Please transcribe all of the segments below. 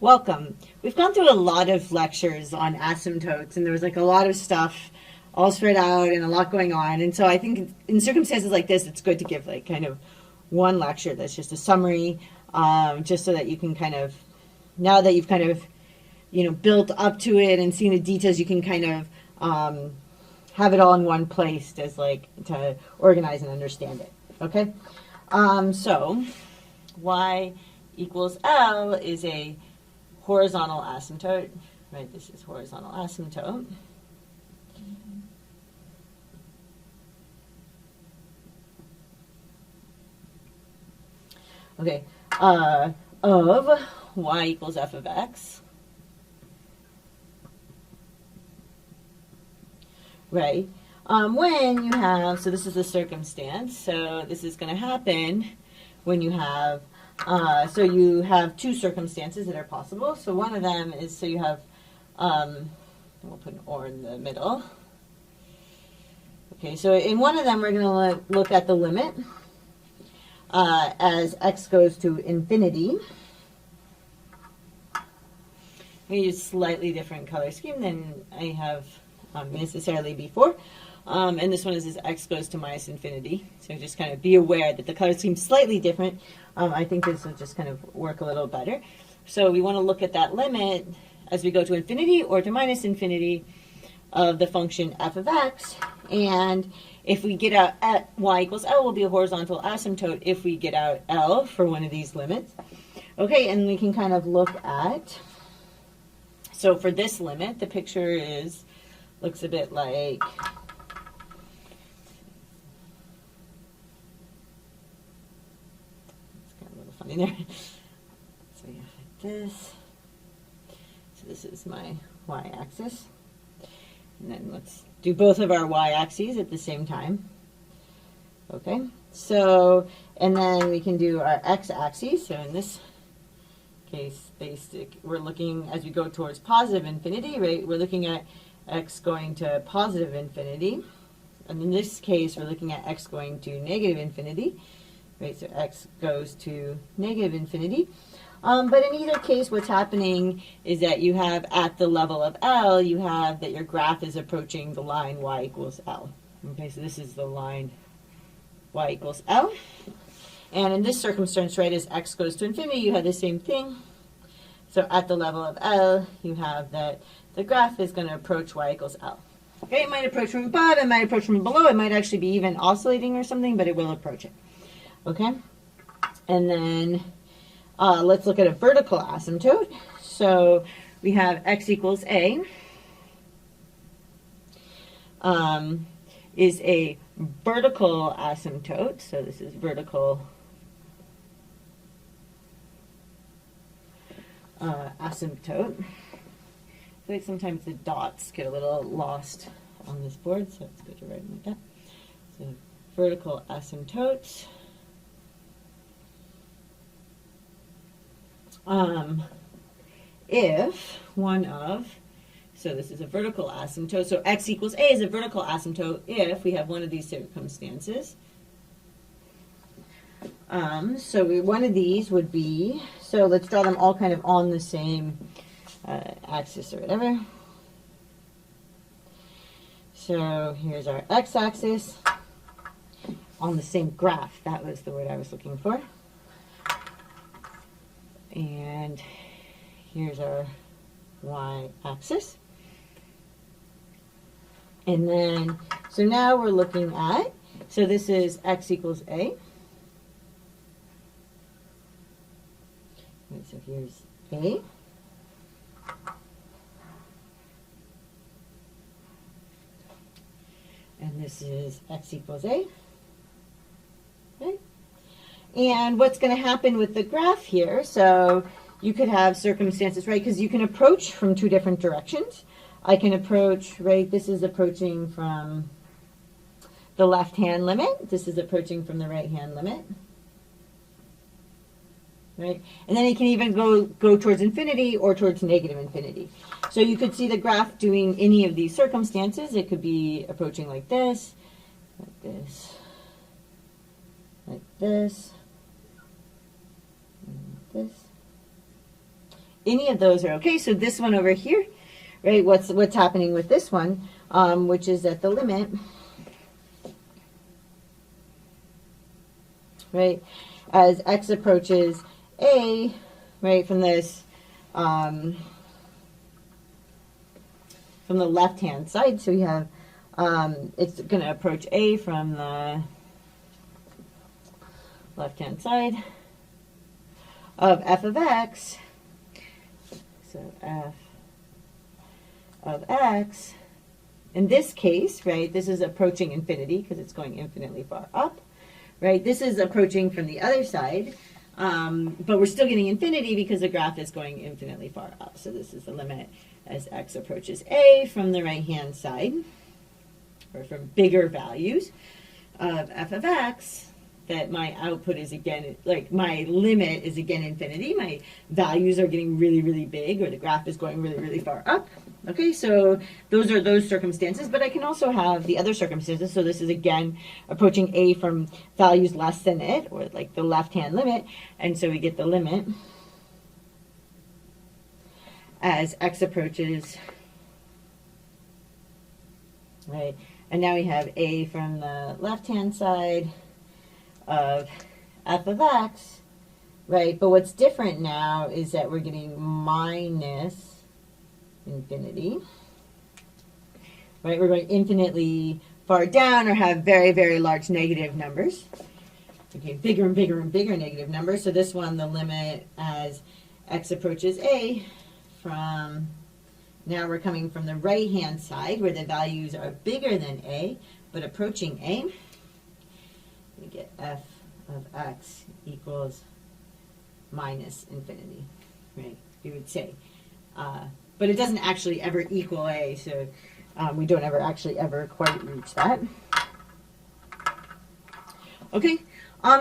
welcome. We've gone through a lot of lectures on asymptotes, and there was like a lot of stuff all spread out and a lot going on. And so I think in circumstances like this, it's good to give like kind of one lecture that's just a summary, just so that you can kind of, now that you've kind of, built up to it and seen the details, you can kind of have it all in one place as like to organize and understand it. Okay, so y equals L is a horizontal asymptote, right? This is horizontal asymptote. Okay, of y equals f of x, right? When you have, so this is a circumstance, so this is going to happen when you have, so you have two circumstances that are possible. So one of them is, so you have, we'll put an or in the middle. Okay, so in one of them, we're going to look at the limit as x goes to infinity. We use slightly different color scheme than I have necessarily before. And this one is as x goes to minus infinity. So just kind of be aware that the color scheme is slightly different. I think this will just kind of work a little better. So we want to look at that limit as we go to infinity or to minus infinity of the function f of x. And if we get out at y equals L, will be a horizontal asymptote if we get out L for one of these limits. Okay, and we can kind of look at, so for this limit, the picture looks a bit like, it's got a little funny there. So you have like this. So this is my y-axis. And then let's do both of our y-axes at the same time. Okay, so, and then we can do our x-axis. So in this case, we're looking, as we go towards positive infinity, right, we're looking at x going to positive infinity. And in this case, we're looking at x going to negative infinity, right, so x goes to negative infinity. But in either case, what's happening is that you have at the level of L, you have that your graph is approaching the line y equals L. Okay, so this is the line y equals L. And in this circumstance, right, as x goes to infinity, you have the same thing. So at the level of L, you have that the graph is going to approach y equals L. Okay, it might approach from above, it might approach from below, it might actually be even oscillating or something, but it will approach it. Okay, and then let's look at a vertical asymptote. So we have x equals a is a vertical asymptote. So this is vertical asymptote. I feel like sometimes the dots get a little lost on this board, so it's good to write them like that. So vertical asymptotes. If one of, so this is a vertical asymptote, so x equals a is a vertical asymptote if we have one of these circumstances. So one of these would be, so let's draw them all kind of on the same axis or whatever. So here's our x-axis on the same graph. That was the word I was looking for. And here's our y-axis. And then, so now we're looking at, so this is x equals a. Right, so here's a. And this is x equals a. Okay. And what's going to happen with the graph here, so you could have circumstances, right, because you can approach from two different directions. I can approach, right, this is approaching from the left-hand limit. This is approaching from the right-hand limit. Right? And then it can even go towards infinity or towards negative infinity. So you could see the graph doing any of these circumstances. It could be approaching like this, like this, like this, and like this. any of those are okay. So this one over here, right, what's happening with this one, which is that the limit, right, as x approaches a, right, from this, from the left-hand side, so we have, it's going to approach a from the left-hand side of f of x, so f of x, in this case, right, this is approaching infinity because it's going infinitely far up, right? This is approaching from the other side, but we're still getting infinity because the graph is going infinitely far up. So this is the limit as x approaches a from the right-hand side, or from bigger values of f of x, that my output is again, like my limit is again infinity. My values are getting really, really big, or the graph is going really, really far up. Okay, so those are those circumstances, but I can also have the other circumstances. So this is again approaching a from values less than it, or like the left-hand limit, and so we get the limit as x approaches, right? And now we have a from the left-hand side of f of x, right? But what's different now is that we're getting minus infinity, right? We're going infinitely far down, or have very, very large negative numbers. Okay, bigger and bigger and bigger negative numbers. So this one, the limit as x approaches a from, now we're coming from the right-hand side where the values are bigger than a, but approaching a. We get f of x equals minus infinity, right? You would say. But it doesn't actually ever equal a, so we don't ever quite reach that. Okay,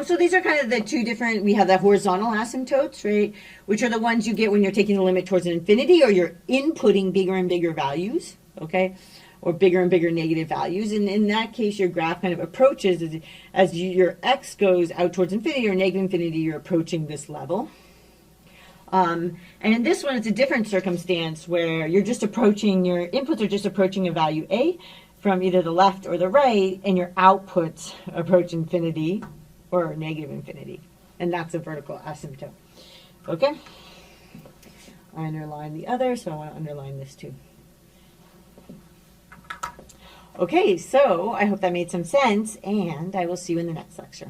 so these are kind of the two different, we have the horizontal asymptotes, right, which are the ones you get when you're taking the limit towards an infinity, or you're inputting bigger and bigger values, okay, or bigger and bigger negative values. And in that case, your graph kind of approaches, as your x goes out towards infinity or negative infinity, you're approaching this level. And in this one, it's a different circumstance where you're just approaching, your inputs are just approaching a value a from either the left or the right, and your outputs approach infinity or negative infinity. And that's a vertical asymptote. Okay? I underline the other, so I want to underline this too. Okay, so I hope that made some sense, and I will see you in the next lecture.